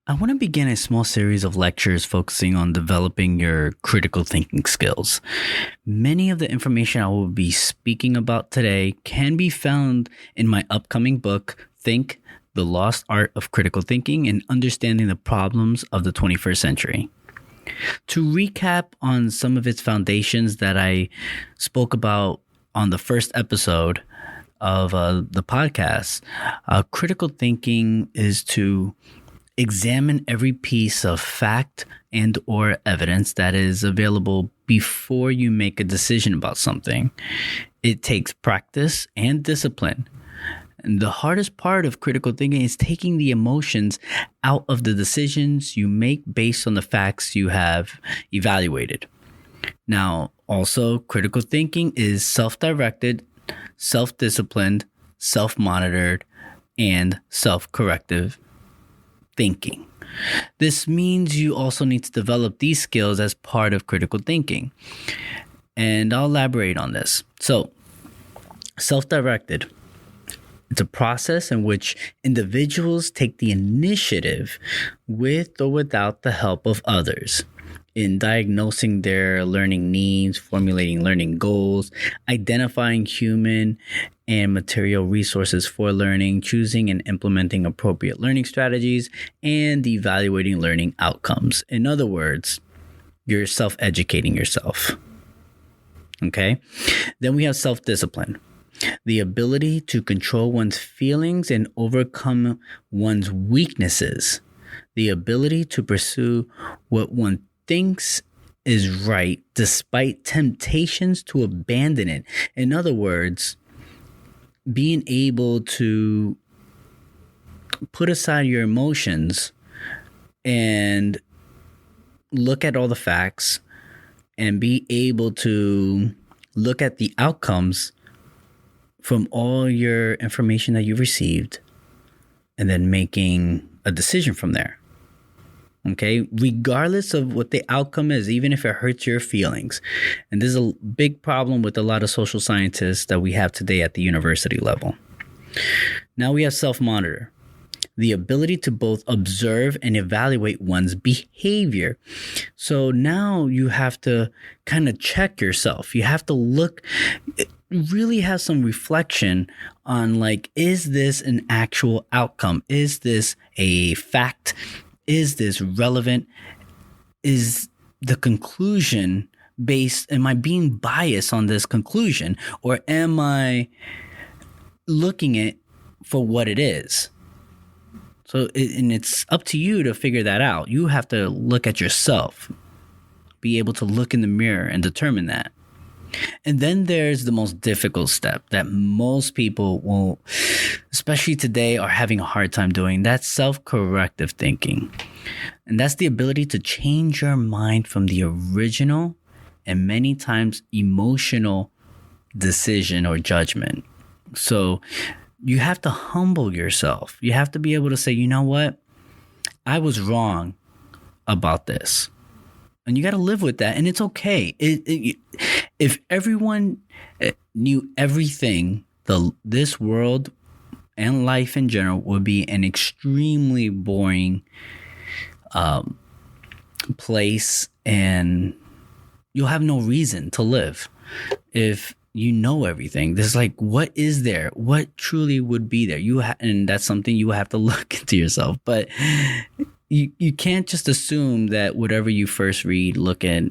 I want to begin a small series of lectures focusing on developing your critical thinking skills. Many of the information I will be speaking about today can be found in my upcoming book, Think, The Lost Art of Critical Thinking and Understanding the Problems of the 21st Century. To recap on some of its foundations that I spoke about on the first episode of the podcast, critical thinking is to examine every piece of fact and or evidence that is available before you make a decision about something. It takes practice and discipline. And the hardest part of critical thinking is taking the emotions out of the decisions you make based on the facts you have evaluated. Now, also, critical thinking is self-directed, self-disciplined, self-monitored, and self-corrective thinking. This means you also need to develop these skills as part of critical thinking. And I'll elaborate on this. So, self-directed. It's a process in which individuals take the initiative with or without the help of others in diagnosing their learning needs, formulating learning goals, identifying human and material resources for learning, choosing and implementing appropriate learning strategies, and evaluating learning outcomes. In other words, you're self-educating yourself. Okay? Then we have self-discipline. The ability to control one's feelings and overcome one's weaknesses. The ability to pursue what one thinks is right despite temptations to abandon it. In other words, being able to put aside your emotions and look at all the facts and be able to look at the outcomes from all your information that you've received and then making a decision from there. Okay, regardless of what the outcome is, even if it hurts your feelings. And this is a big problem with a lot of social scientists that we have today at the university level. Now we have self-monitor. The ability to both observe and evaluate one's behavior. So now you have to kind of check yourself. You have to look, really have some reflection on like, is this an actual outcome? Is this a fact? Is this relevant? Is the conclusion based, am I being biased on this conclusion? Or am I looking at for what it is? So, and it's up to you to figure that out. You have to look at yourself, be able to look in the mirror and determine that. And then there's the most difficult step that most people will, especially today, are having a hard time doing. That's self-corrective thinking. And that's the ability to change your mind from the original and many times emotional decision or judgment. So you have to humble yourself. You have to be able to say, you know what? I was wrong about this. And you got to live with that. And it's okay. If everyone knew everything, this world and life in general would be an extremely boring place, and you'll have no reason to live if you know everything. There's like, what is there? What truly would be there? And that's something you have to look into yourself. But you can't just assume that whatever you first read, look at,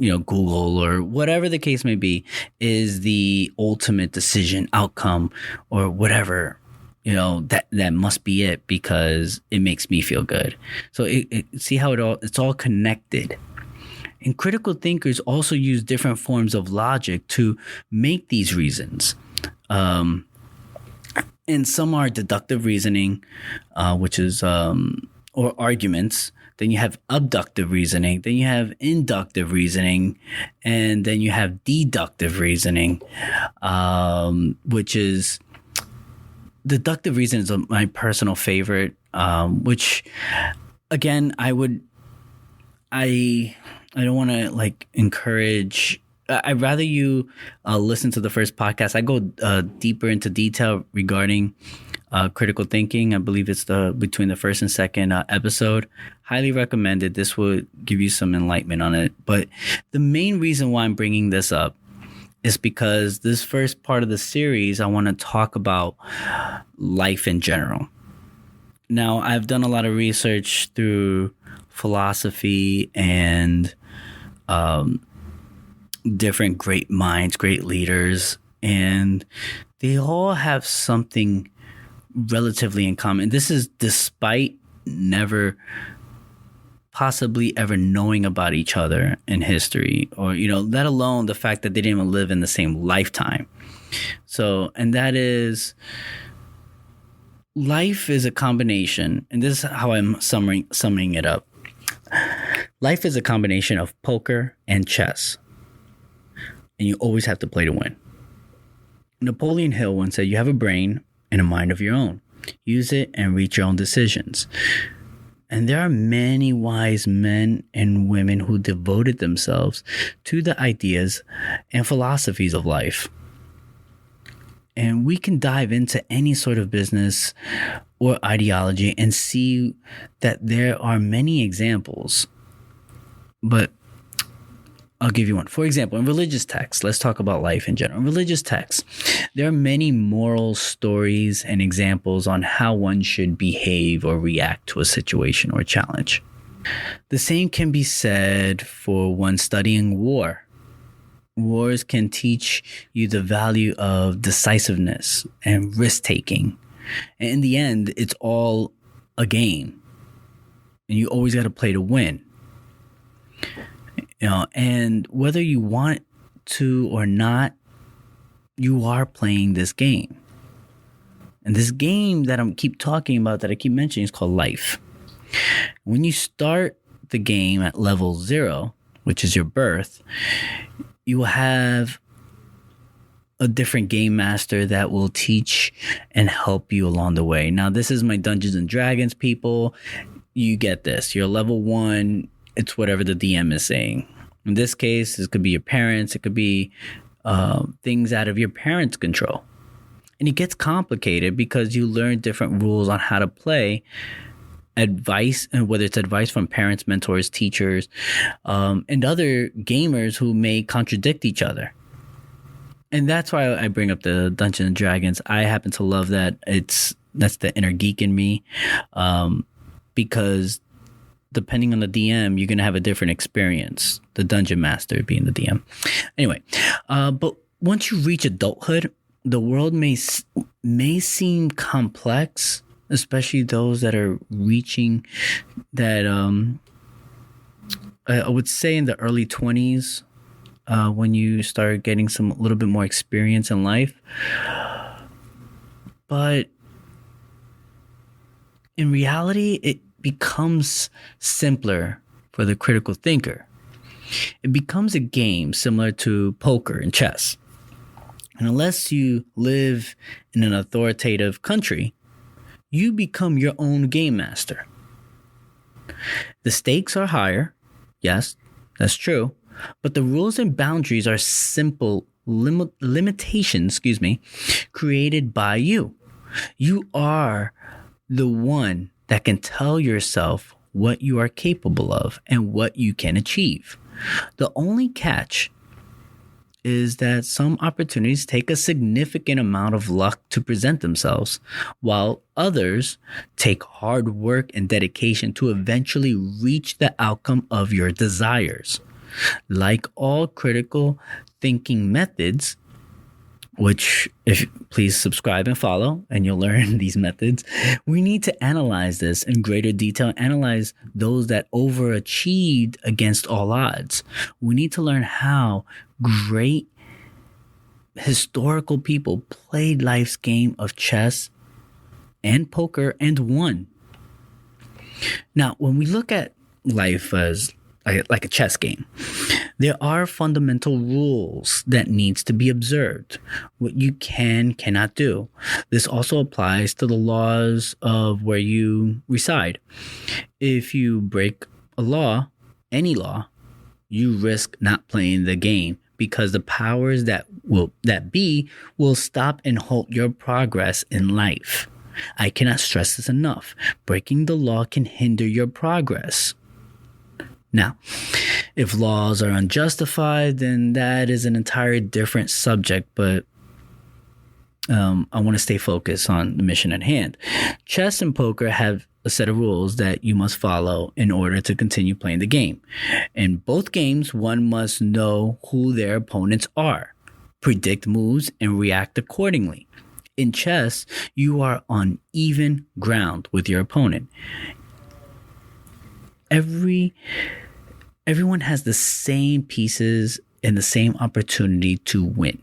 Google or whatever the case may be, is the ultimate decision outcome or whatever, that must be it because it makes me feel good. So see how it's all connected. And critical thinkers also use different forms of logic to make these reasons. And some are deductive reasoning, which is, or arguments. Then you have abductive reasoning. Then you have inductive reasoning. And then you have deductive reasoning, which is deductive reasoning is my personal favorite, which, again, I don't want to encourage I'd rather you listen to the first podcast. I go deeper into detail regarding critical thinking. I believe it's between the first and second episode. Highly recommended. This would give you some enlightenment on it. But the main reason why I'm bringing this up is because this first part of the series, I want to talk about life in general. Now, I've done a lot of research through philosophy and different great minds, great leaders, and they all have something relatively in common. This is despite never possibly ever knowing about each other in history, or, let alone the fact that they didn't even live in the same lifetime. So, and that is, life is a combination, and this is how I'm summing it up. Life is a combination of poker and chess, and you always have to play to win. Napoleon Hill once said, "You have a brain and a mind of your own. Use it and reach your own decisions." And there are many wise men and women who devoted themselves to the ideas and philosophies of life. And we can dive into any sort of business or ideology and see that there are many examples. But I'll give you one. For example, in religious texts, let's talk about life in general. In religious texts, there are many moral stories and examples on how one should behave or react to a situation or challenge. The same can be said for one studying war. Wars can teach you the value of decisiveness and risk-taking. And in the end, it's all a game. And you always got to play to win. And whether you want to or not, you are playing this game. And this game that I keep talking about, that I keep mentioning, is called life. When you start the game at level 0, which is your birth, you will have a different game master that will teach and help you along the way. Now, this is my Dungeons and Dragons people. You get this. You're level 1. It's whatever the DM is saying. In this case, it could be your parents. It could be things out of your parents' control. And it gets complicated because you learn different rules on how to play. Advice, and whether it's advice from parents, mentors, teachers, and other gamers who may contradict each other. And that's why I bring up the Dungeons and Dragons. I happen to love that. That's the inner geek in me, because depending on the DM, you're going to have a different experience. The dungeon master being the DM. Anyway, but once you reach adulthood, the world may seem complex, especially those that are reaching that, I would say in the early 20s, when you start getting a little bit more experience in life. But in reality, it becomes simpler for the critical thinker. It becomes a game similar to poker and chess. And unless you live in an authoritative country, you become your own game master. The stakes are higher. Yes, that's true. But the rules and boundaries are simple limitations, created by you. You are the one that can tell yourself what you are capable of and what you can achieve. The only catch is that some opportunities take a significant amount of luck to present themselves, while others take hard work and dedication to eventually reach the outcome of your desires. Like all critical thinking methods, which please subscribe and follow, and you'll learn these methods. We need to analyze this in greater detail, analyze those that overachieved against all odds. We need to learn how great historical people played life's game of chess and poker and won. Now, when we look at life as like a chess game, there are fundamental rules that needs to be observed, what you cannot do. This also applies to the laws of where you reside. If you break a law, any law, you risk not playing the game because the powers that be will stop and halt your progress in life. I cannot stress this enough. Breaking the law can hinder your progress. Now, if laws are unjustified, then that is an entirely different subject, but I want to stay focused on the mission at hand. Chess and poker have a set of rules that you must follow in order to continue playing the game. In both games, one must know who their opponents are, predict moves, and react accordingly. In chess, you are on even ground with your opponent. Everyone has the same pieces and the same opportunity to win.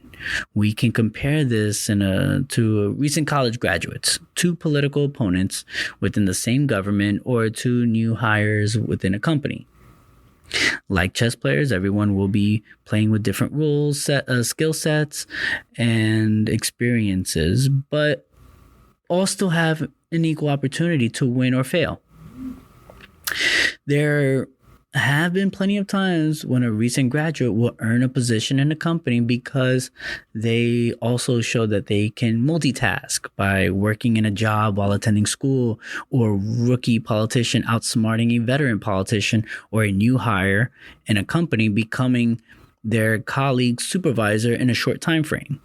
We can compare this to recent college graduates, two political opponents within the same government, or two new hires within a company. Like chess players, everyone will be playing with different rules, skill sets, and experiences, but all still have an equal opportunity to win or fail. There have been plenty of times when a recent graduate will earn a position in a company because they also show that they can multitask by working in a job while attending school, or a rookie politician outsmarting a veteran politician, or a new hire in a company becoming their colleague's supervisor in a short time frame.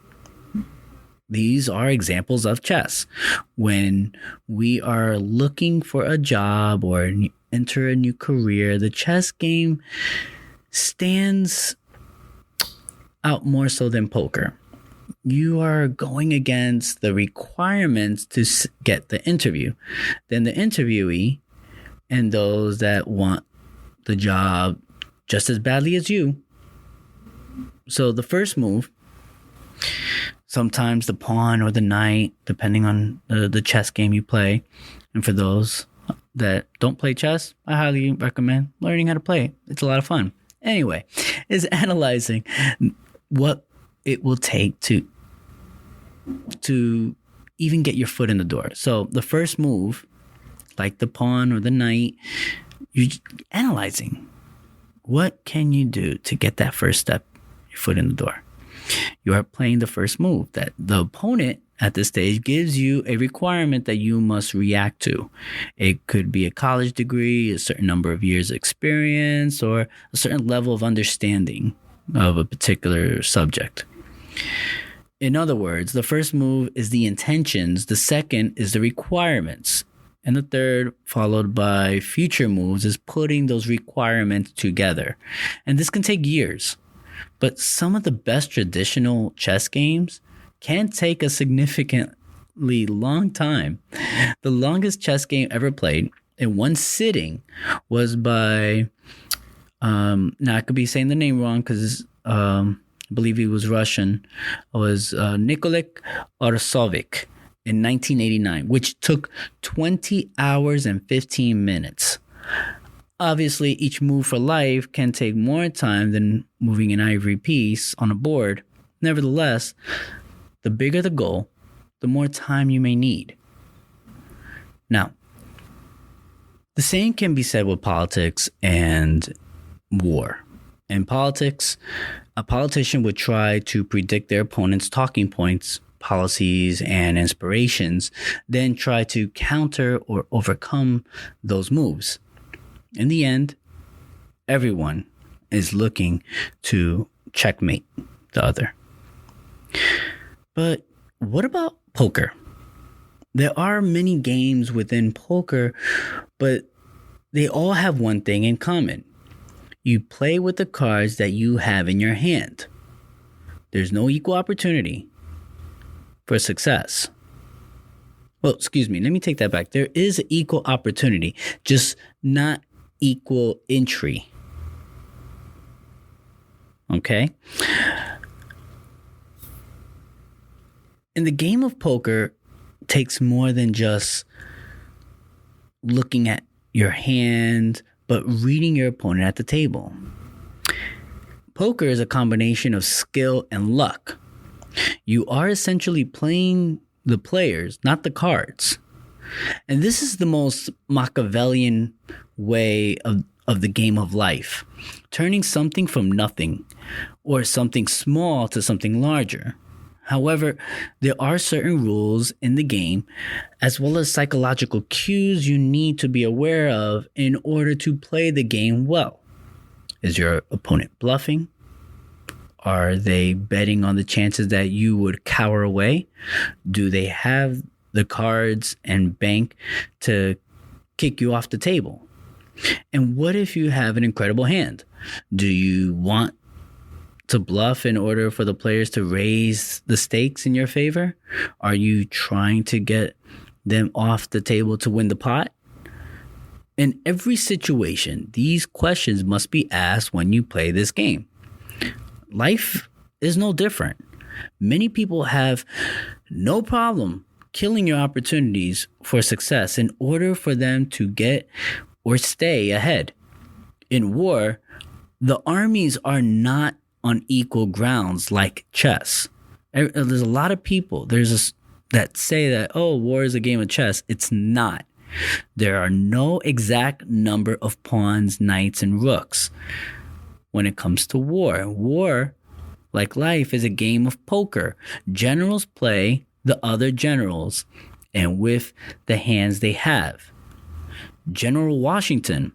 These are examples of chess. When we are looking for a job or enter a new career, the chess game stands out more so than poker. You are going against the requirements to get the interview. Then the interviewee and those that want the job just as badly as you. So the first move, sometimes the pawn or the knight, depending on the chess game you play. And for those that don't play chess, I highly recommend learning how to play it. It's a lot of fun. Anyway, is analyzing what it will take to even get your foot in the door. So the first move, like the pawn or the knight, you're analyzing what can you do to get that first step, your foot in the door. You are playing the first move that the opponent at this stage gives you a requirement that you must react to. It could be a college degree, a certain number of years of experience, or a certain level of understanding of a particular subject. In other words, the first move is the intentions, the second is the requirements, and the third, followed by future moves, is putting those requirements together. And this can take years. But some of the best traditional chess games can take a significantly long time. The longest chess game ever played in one sitting was by, now I could be saying the name wrong because I believe he was Russian, was Nikolai Orsovic in 1989, which took 20 hours and 15 minutes. Obviously, each move for life can take more time than moving an ivory piece on a board. Nevertheless, the bigger the goal, the more time you may need. Now, the same can be said with politics and war. In politics, a politician would try to predict their opponent's talking points, policies, and inspirations, then try to counter or overcome those moves. In the end, everyone is looking to checkmate the other. But what about poker? There are many games within poker, but they all have one thing in common. You play with the cards that you have in your hand. There's no equal opportunity for success. Well, excuse me, let me take that back. There is equal opportunity, just not equal entry. Okay? And the game of poker takes more than just looking at your hand, but reading your opponent at the table. Poker is a combination of skill and luck. You are essentially playing the players, not the cards. And this is the most Machiavellian way of the game of life, turning something from nothing or something small to something larger. However, there are certain rules in the game, as well as psychological cues you need to be aware of in order to play the game well. Is your opponent bluffing? Are they betting on the chances that you would cower away? Do they have the cards and bank to kick you off the table? And what if you have an incredible hand? Do you want to bluff in order for the players to raise the stakes in your favor? Are you trying to get them off the table to win the pot? In every situation, these questions must be asked when you play this game. Life is no different. Many people have no problem killing your opportunities for success in order for them to get or stay ahead. In war, the armies are not on equal grounds like chess. There's a lot of people that say that, oh, war is a game of chess. It's not. There are no exact number of pawns, knights, and rooks when it comes to war. War, like life, is a game of poker. Generals play the other generals and with the hands they have. General Washington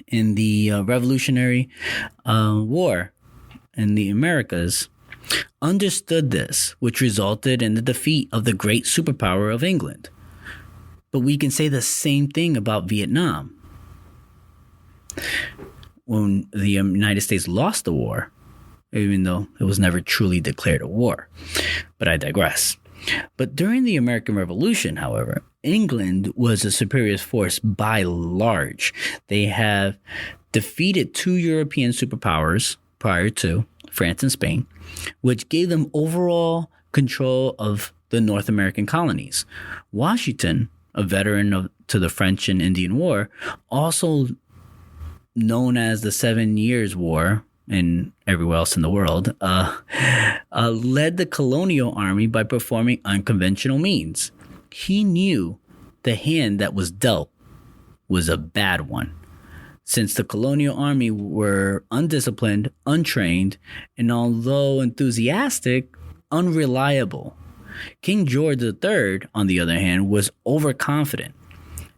in the Revolutionary War in the Americas understood this, which resulted in the defeat of the great superpower of England. But we can say the same thing about Vietnam. When the United States lost the war, even though it was never truly declared a war. But I digress. But during the American Revolution, however, England was a superior force by large. They have defeated two European superpowers prior to, France and Spain, which gave them overall control of the North American colonies. Washington, a veteran to the French and Indian War, also known as the 7 Years' War and everywhere else in the world, led the colonial army by performing unconventional means. He knew the hand that was dealt was a bad one, since the colonial army were undisciplined, untrained, and although enthusiastic, unreliable. King George III, on the other hand, was overconfident.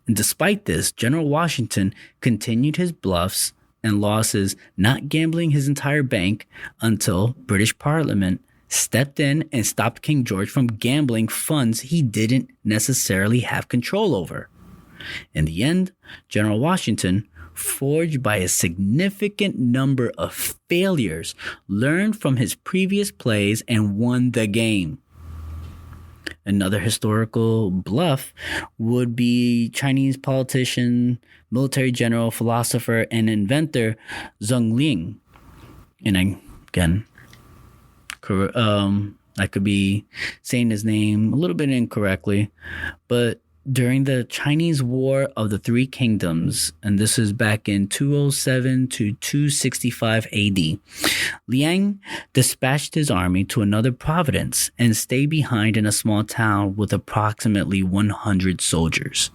And despite this, General Washington continued his bluffs and losses, not gambling his entire bank until British Parliament stepped in and stopped King George from gambling funds he didn't necessarily have control over. In the end, General Washington, forged by a significant number of failures, learned from his previous plays and won the game. Another historical bluff would be Chinese politician, military general, philosopher, and inventor Zheng Ling. And I could be saying his name a little bit incorrectly, but during the Chinese War of the Three Kingdoms, and this is back in 207 to 265 AD, Liang dispatched his army to another province and stayed behind in a small town with approximately 100 soldiers.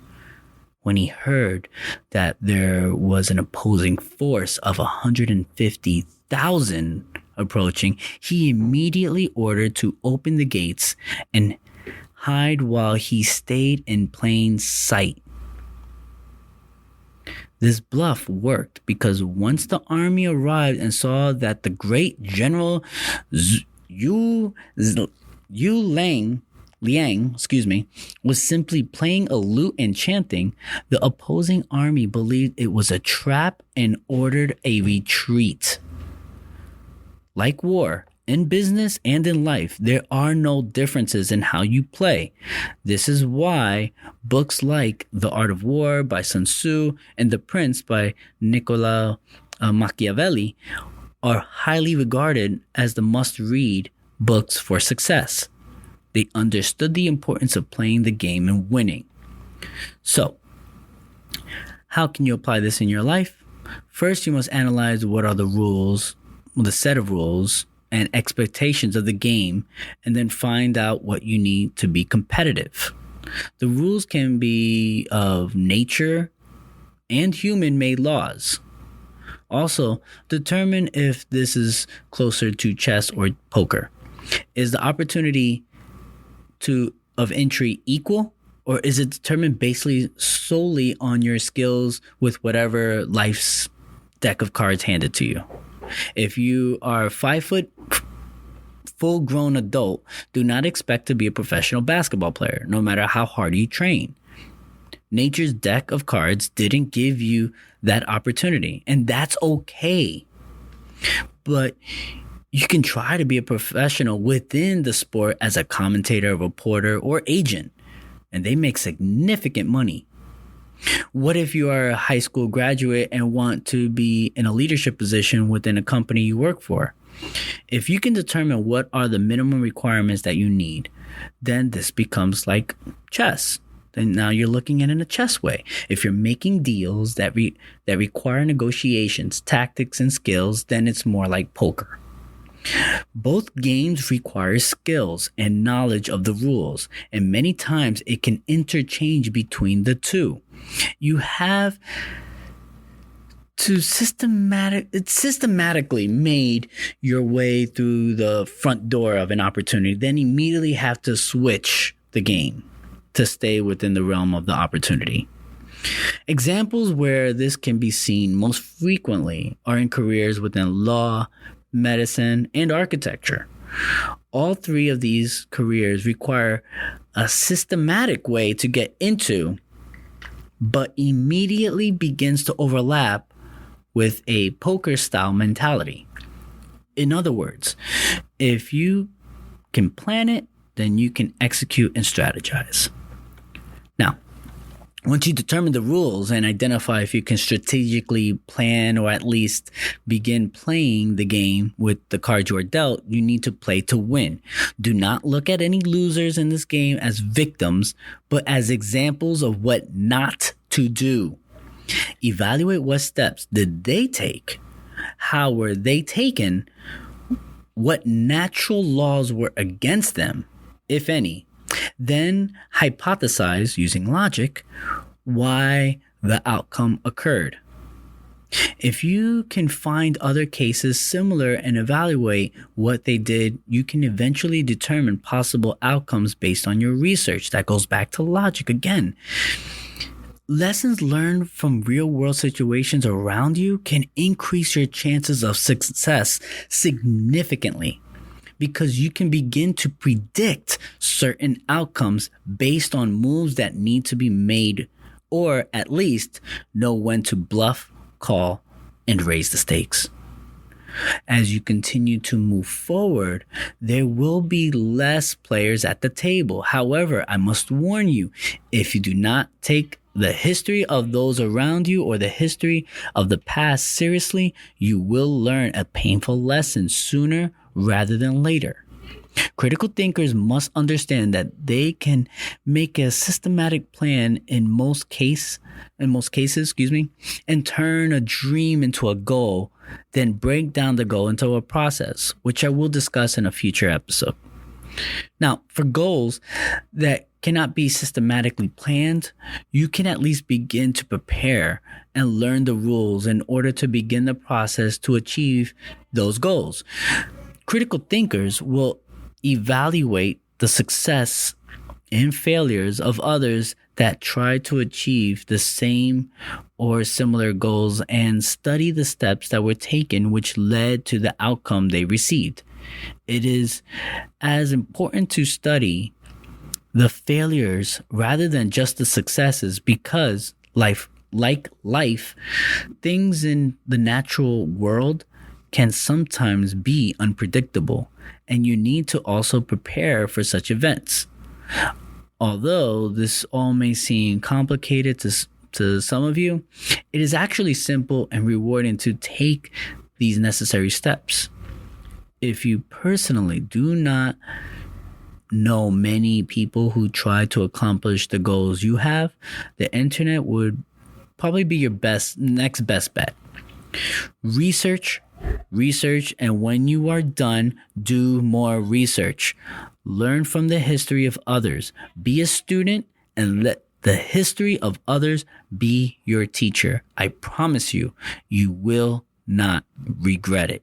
When he heard that there was an opposing force of 150,000 approaching, he immediately ordered to open the gates and hide while he stayed in plain sight. This bluff worked because once the army arrived and saw that the great General Liang was simply playing a lute and chanting, the opposing army believed it was a trap and ordered a retreat. Like war, in business and in life, there are no differences in how you play. This is why books like The Art of War by Sun Tzu and The Prince by Niccolo Machiavelli are highly regarded as the must-read books for success. They understood the importance of playing the game and winning. So, how can you apply this in your life? First, you must analyze what are the rules, the set of rules, and expectations of the game, and then find out what you need to be competitive. The rules can be of nature and human-made laws. Also, determine if this is closer to chess or poker. Is the opportunity of entry equal, or is it determined basically solely on your skills with whatever life's deck of cards handed to you? If you are 5 foot full-grown adult, do not expect to be a professional basketball player, no matter how hard you train. Nature's deck of cards didn't give you that opportunity, and that's okay. But you can try to be a professional within the sport as a commentator, reporter, or agent, and they make significant money. What if you are a high school graduate and want to be in a leadership position within a company you work for? If you can determine what are the minimum requirements that you need, then this becomes like chess. Then now you're looking at it in a chess way. If you're making deals that require negotiations, tactics, and skills, then it's more like poker. Both games require skills and knowledge of the rules, and many times it can interchange between the two. You have to systematically made your way through the front door of an opportunity, then immediately have to switch the game to stay within the realm of the opportunity. Examples where this can be seen most frequently are in careers within law, medicine, and architecture. All three of these careers require a systematic way to get into, but immediately begins to overlap with a poker-style mentality. In other words, if you can plan it, then you can execute and strategize. Now, once you determine the rules and identify if you can strategically plan or at least begin playing the game with the cards you are dealt, you need to play to win. Do not look at any losers in this game as victims, but as examples of what not to do. Evaluate what steps did they take, how were they taken, what natural laws were against them, if any. Then hypothesize using logic why the outcome occurred. If you can find other cases similar and evaluate what they did, you can eventually determine possible outcomes based on your research. That goes back to logic again. Lessons learned from real-world situations around you can increase your chances of success significantly, because you can begin to predict certain outcomes based on moves that need to be made, or at least know when to bluff, call, and raise the stakes. As you continue to move forward, there will be less players at the table. However, I must warn you, if you do not take the history of those around you or the history of the past seriously, you will learn a painful lesson sooner rather than later. Critical thinkers must understand that they can make a systematic plan in most cases, and turn a dream into a goal, then break down the goal into a process, which I will discuss in a future episode. Now, for goals that cannot be systematically planned, you can at least begin to prepare and learn the rules in order to begin the process to achieve those goals. Critical thinkers will evaluate the success and failures of others that try to achieve the same or similar goals and study the steps that were taken which led to the outcome they received. It is as important to study the failures rather than just the successes, because life, things in the natural world can sometimes be unpredictable, and you need to also prepare for such events. Although this all may seem complicated to some of you, it is actually simple and rewarding to take these necessary steps. If you personally do not know many people who try to accomplish the goals you have, the internet would probably be your next best bet. Research, and when you are done, do more research. Learn from the history of others. Be a student and let the history of others be your teacher. I promise you, you will not regret it.